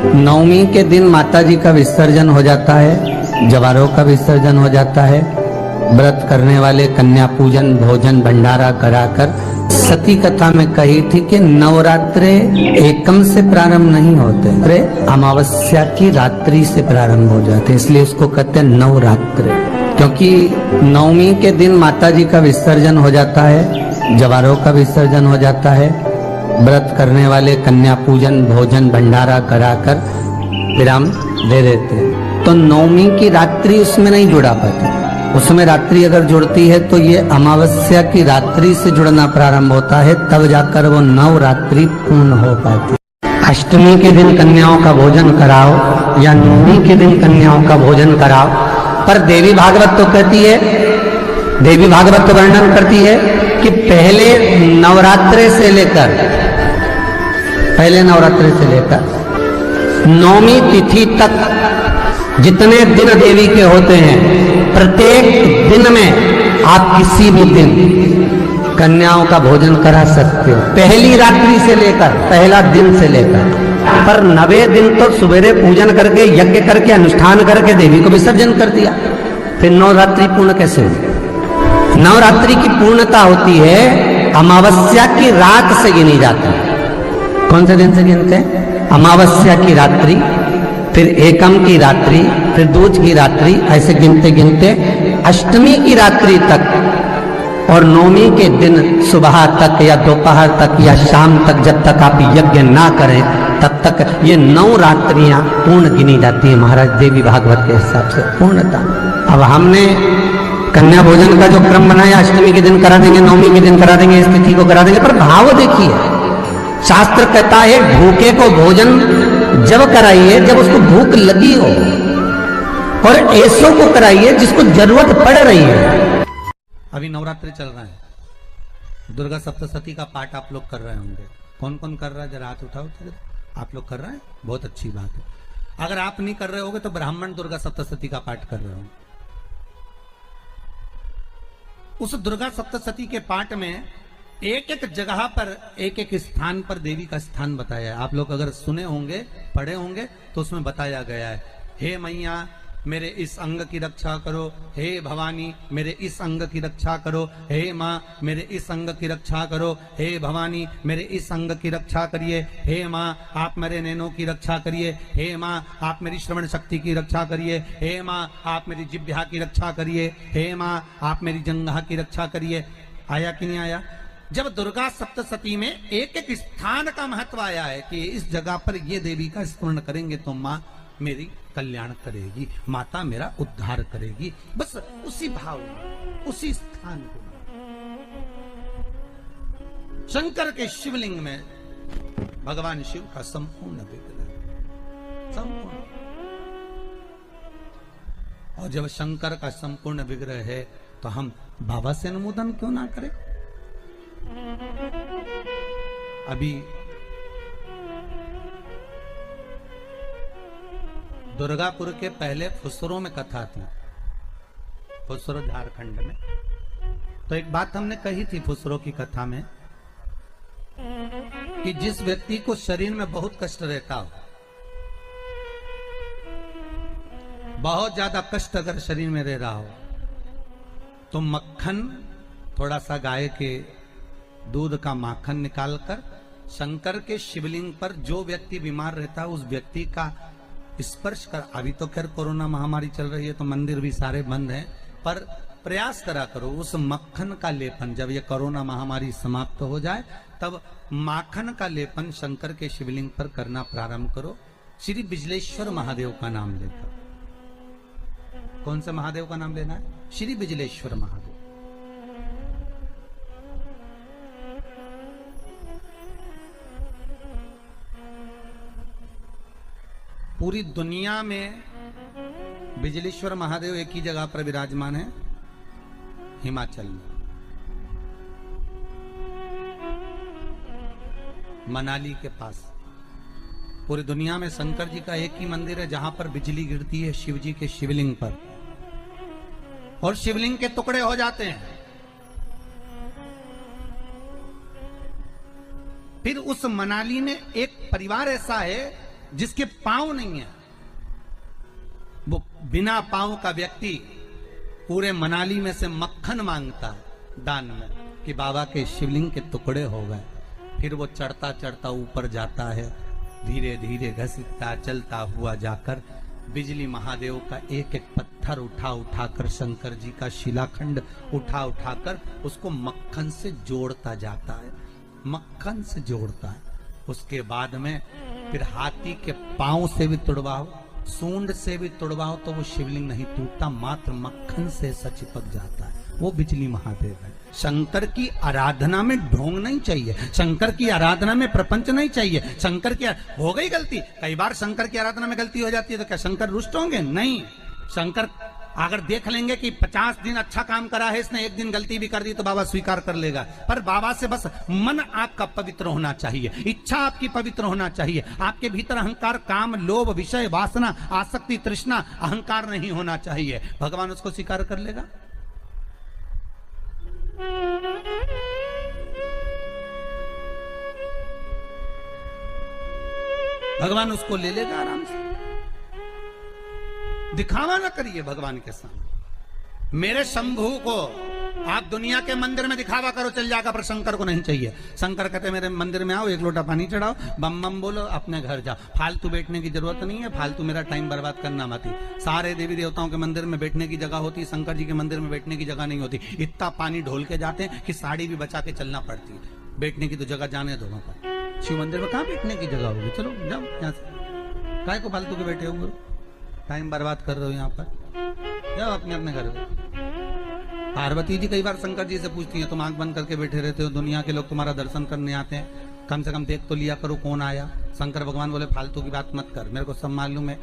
नवमी के दिन माता जी का विसर्जन हो जाता है, जवारों का विसर्जन हो जाता है। व्रत करने वाले कन्या पूजन भोजन भंडारा कराकर, सती कथा में कही थी कि नवरात्रे एकम से प्रारंभ नहीं होते, अमावस्या की रात्रि से प्रारंभ हो जाते, इसलिए उसको कहते हैं नवरात्रे। क्योंकि नवमी के दिन माता जी का विसर्जन हो जाता है, जवारों का विसर्जन हो जाता है। व्रत करने वाले कन्या पूजन भोजन भंडारा कराकर विराम दे देते हैं। तो नवमी की रात्रि उसमें नहीं जुड़ा पाती, उसमें रात्रि अगर जुड़ती है तो ये अमावस्या की रात्रि से जुड़ना प्रारंभ होता है, तब जाकर वो नवरात्रि पूर्ण हो पाती। अष्टमी के दिन कन्याओं का भोजन कराओ या नवमी के दिन कन्याओं का भोजन कराओ, पर देवी भागवत तो कहती है, देवी भागवत तो वर्णन करती है कि पहले नवरात्रे से लेकर नौमी तिथि तक जितने दिन देवी के होते हैं, प्रत्येक दिन में आप किसी भी दिन कन्याओं का भोजन करा सकते हो, पहली रात्रि से लेकर, पहला दिन से लेकर। पर 90 दिन तो सवेरे पूजन करके यज्ञ करके अनुष्ठान करके देवी को विसर्जन कर दिया, फिर नवरात्रि पूर्ण कैसे हुई? नवरात्रि की पूर्णता होती है अमावस्या की रात से गिनी जाती है। कौन से दिन से गिनते हैं? अमावस्या की रात्रि, फिर एकम की रात्रि, फिर दूज की रात्रि, ऐसे गिनते गिनते अष्टमी की रात्रि तक और नौमी के दिन सुबह तक या दोपहर तक या शाम तक, जब तक आप यज्ञ ना करें तब तक ये 9 रात्रियां पूर्ण गिनी जाती है महाराज देवी भागवत के हिसाब से पूर्णता। अब हमने कन्या भोजन का जो क्रम बनाया, अष्टमी के दिन करा देंगे, नौमी के दिन करा देंगे, इस तिथि को करा देंगे, पर भाव देखिए, शास्त्र कहता है भूखे को भोजन जब कराइए जब उसको भूख लगी हो, और ऐसों को कराइए जिसको जरूरत पड़ रही है। अभी नवरात्रि चल रहा है, दुर्गा सप्तशती का पाठ आप लोग कर रहे होंगे। कौन कौन कर रहा है? जरा हाथ उठाओ। आप लोग कर रहे हैं, बहुत अच्छी बात है। अगर आप नहीं कर रहे होगे तो ब्राह्मण दुर्गा सप्तशती का पाठ कर रहे होंगे। उस दुर्गा सप्तशती के पाठ में एक एक जगह पर एक एक स्थान पर देवी का स्थान बताया है। आप लोग अगर सुने होंगे, पढ़े होंगे, तो उसमें बताया गया है, हे मैया मेरे इस अंग की रक्षा करो, हे भवानी मेरे इस अंग की रक्षा करो, हे माँ मेरे इस अंग की रक्षा करो, हे भवानी मेरे इस अंग की रक्षा करिए, हे माँ आप मेरे नैनों की रक्षा करिए, हे माँ आप मेरी श्रवण शक्ति की रक्षा करिए, हे माँ आप मेरी जिह्वा की रक्षा करिए, हे माँ आप मेरी जंघा की रक्षा करिए। आया कि नहीं आया? जब दुर्गा सप्तशती में एक एक स्थान का महत्व आया है कि इस जगह पर ये देवी का स्मरण करेंगे तो माँ मेरी कल्याण करेगी, माता मेरा उद्धार करेगी, बस उसी भाव में, उसी स्थान को। शंकर के शिवलिंग में भगवान शिव का संपूर्ण विग्रह, संपूर्ण। और जब शंकर का संपूर्ण विग्रह है तो हम बाबा से अनुमोदन क्यों ना करें? अभी दुर्गापुर के पहले फुसरो में कथा थी, फुसरो झारखंड में। तो एक बात हमने कही थी फुसरो की कथा में कि जिस व्यक्ति को शरीर में बहुत कष्ट रहता हो, बहुत ज्यादा कष्ट अगर शरीर में रह रहा हो, तो मक्खन, थोड़ा सा गाय के दूध का माखन निकालकर शंकर के शिवलिंग पर जो व्यक्ति बीमार रहता है उस व्यक्ति का स्पर्श कर। अभी तो खैर कोरोना महामारी चल रही है तो मंदिर भी सारे बंद हैं, पर प्रयास करा करो उस मक्खन का लेपन। जब ये कोरोना महामारी समाप्त हो जाए तब माखन का लेपन शंकर के शिवलिंग पर करना प्रारंभ करो, श्री बिजलेश्वर महादेव का नाम लेकर। कौन से महादेव का नाम लेना है? श्री बिजलेश्वर महादेव। पूरी दुनिया में बिजलेश्वर महादेव एक ही जगह पर विराजमान है, हिमाचल में, मनाली के पास। पूरी दुनिया में शंकर जी का एक ही मंदिर है जहां पर बिजली गिरती है शिव जी के शिवलिंग पर और शिवलिंग के टुकड़े हो जाते हैं। फिर उस मनाली में एक परिवार ऐसा है जिसके पांव नहीं है, वो बिना पांव का व्यक्ति पूरे मनाली में से मक्खन मांगता है दान में कि बाबा के शिवलिंग के टुकड़े हो गए। फिर वो चढ़ता चढ़ता ऊपर जाता है, धीरे धीरे घसीटता चलता हुआ जाकर बिजली महादेव का एक एक पत्थर उठा उठाकर, शंकर जी का शिलाखंड उठा उठाकर उसको मक्खन से जोड़ता जाता है, मक्खन से जोड़ता है। उसके बाद में फिर हाथी के पांव से भी तुड़वाओ, सूंड से भी तुड़वाओ तो वो शिवलिंग नहीं टूटता, मात्र मक्खन से ऐसा चिपक जाता है। वो बिजली महादेव है। शंकर की आराधना में ढोंग नहीं चाहिए, शंकर की आराधना में प्रपंच नहीं चाहिए। शंकर की हो गई गलती, कई बार शंकर की आराधना में गलती हो जाती है तो क्या शंकर रुष्ट होंगे? नहीं। शंकर अगर देख लेंगे कि 50 दिन अच्छा काम करा है इसने, एक दिन गलती भी कर दी तो बाबा स्वीकार कर लेगा। पर बाबा से बस मन आपका पवित्र होना चाहिए, इच्छा आपकी पवित्र होना चाहिए, आपके भीतर अहंकार, काम, लोभ, विषय, वासना, आसक्ति, तृष्णा, अहंकार नहीं होना चाहिए। भगवान उसको स्वीकार कर लेगा। भगवान उसको ले लेगा आराम से। दिखावा ना करिए भगवान के सामने। मेरे शंभू को आप दुनिया के मंदिर में दिखावा करो चल जाएगा, पर शंकर को नहीं चाहिए। शंकर कहते मेरे मंदिर में आओ, एक लोटा पानी चढ़ाओ, बम बम बोलो, अपने घर जाओ, फालतू बैठने की जरूरत नहीं है, फालतू मेरा टाइम बर्बाद करना मत। सारे देवी देवताओं के मंदिर में बैठने की जगह होती, शंकर जी के मंदिर में बैठने की जगह नहीं होती। इतना पानी ढोल के जाते हैं कि साड़ी भी बचा के चलना पड़ती है। बैठने की तो जगह जाने दो। शिव मंदिर में कहाँ बैठने की जगह होगी? चलो जाओ यहाँ से, काय को फालतू के बैठे हुए, टाइम बर्बाद कर रहे हो यहाँ पर, जाओ अपने अपने घर में। पार्वती जी कई बार शंकर जी से पूछती हैं, तुम आंख बंद करके बैठे रहते हो, दुनिया के लोग तुम्हारा दर्शन करने आते हैं, कम से कम देख तो लिया करो कौन आया। शंकर भगवान बोले फालतू की बात मत कर, मेरे को सब मालूम है,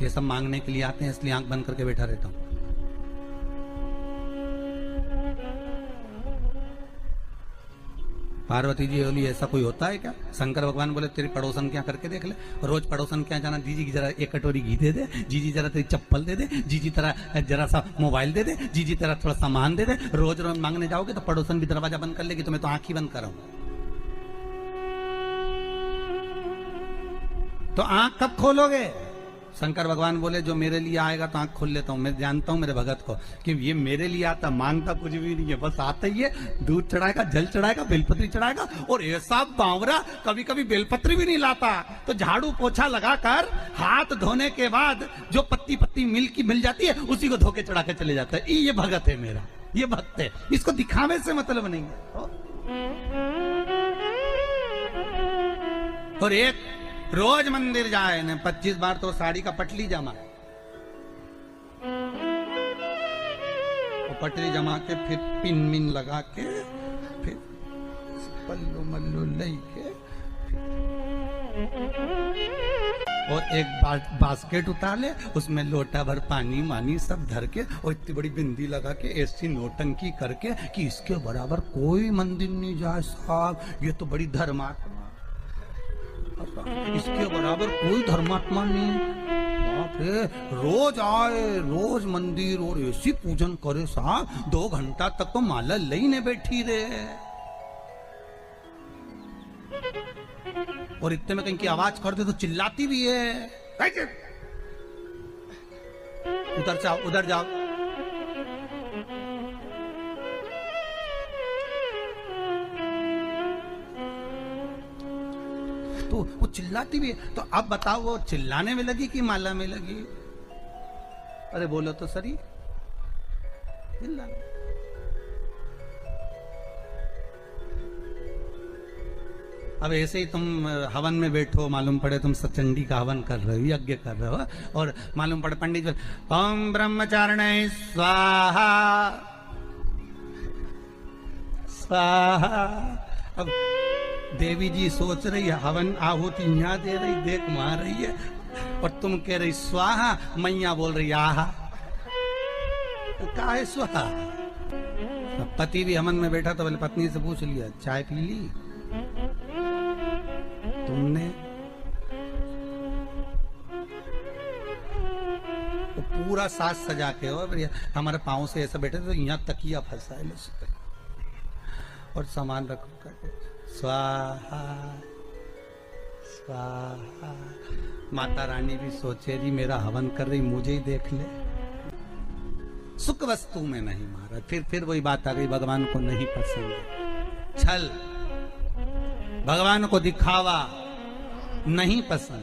ये सब मांगने के लिए आते हैं, इसलिए आंख बंद करके बैठा रहता हूँ। पार्वती जी बोली ऐसा कोई होता है क्या? शंकर भगवान बोले तेरी पड़ोसन क्या करके देख ले, रोज पड़ोसन क्या जाना, जीजी की जरा एक कटोरी घी दे दे, जीजी जरा तेरी चप्पल दे दे, जीजी तेरा जरा सा मोबाइल दे दे, जीजी तेरा थोड़ा सामान दे दे। रोज रोज मांगने जाओगे तो पड़ोसन भी दरवाजा बंद कर लेगी, तो मैं तो आंख ही बंद कर रहा हूं। तो आंख कब खोलोगे? शंकर भगवान बोले जो मेरे लिए आएगा तो आंख खोल लेता हूँ। मैं जानता हूँ मेरे भगत को कि ये मेरे लिए आता, मांगता कुछ भी नहीं है, बस आता ही है, दूध चढ़ाएगा, जल चढ़ाएगा, बेलपत्री चढ़ाएगा। और ऐसा बावरा कभी कभी बेलपत्री भी नहीं लाता, तो झाड़ू पोछा लगाकर हाथ धोने के बाद जो पत्ती पत्ती मिल जाती है उसी को धो के चढ़ा के चले जाता है। ये भगत है मेरा, ये भक्त है, इसको दिखावे से मतलब नहीं है। और एक रोज मंदिर जाए ने 25 बार तो साड़ी का पटली जमा, पटली जमा के फिर पिन मिन लगा के फिर पल्लू मल्लू लई के और एक बास्केट उतार ले, उसमें लोटा भर पानी मानी सब धर के और इतनी बड़ी बिंदी लगा के ऐसी नोटंकी करके कि इसके बराबर कोई मंदिर नहीं जाए साहब, ये तो बड़ी धर्मात्मा, इसके बराबर कोई धर्मात्मा नहीं। बाप रे, रोज आए, रोज मंदिर और ऐसी पूजन करे साहब, 2 घंटा तक तो माला लईने बैठी रहे। और इतने में कहीं की आवाज कर दे तो चिल्लाती भी है, उधर जाओ, उधर जाओ। तो वो चिल्लाती भी है। तो अब बताओ वो चिल्लाने में लगी कि माला में लगी? अरे बोलो तो सही, चिल्लाने। अब ऐसे ही तुम हवन में बैठो, मालूम पड़े तुम सचंडी का हवन कर रहे हो, यज्ञ कर रहे हो, और मालूम पड़े पंडित ओम ब्रह्मचारिणे स्वाहा स्वाहा। अब देवी जी सोच रही है हवन आहुति यहाँ दे रही, देख वहां रही है, और तुम कह रही स्वाहा, मैया बोल रही आहा। तो क्या है स्वाहा? पति भी हवन में बैठा तो बोले पत्नी से पूछ लिया चाय पी ली तुमने? तो पूरा साज सजा के हो भैया, हमारे पाँव से ऐसा बैठे तो यहाँ तकिया फंसा है और सामान रखो करके स्वाहा स्वाहा। माता रानी भी सोचे जी मेरा हवन कर रही, मुझे ही देख ले। सुख वस्तु में नहीं मारा। फिर वही बात आ गई, भगवान को नहीं पसंद छल, भगवान को दिखावा नहीं पसंद।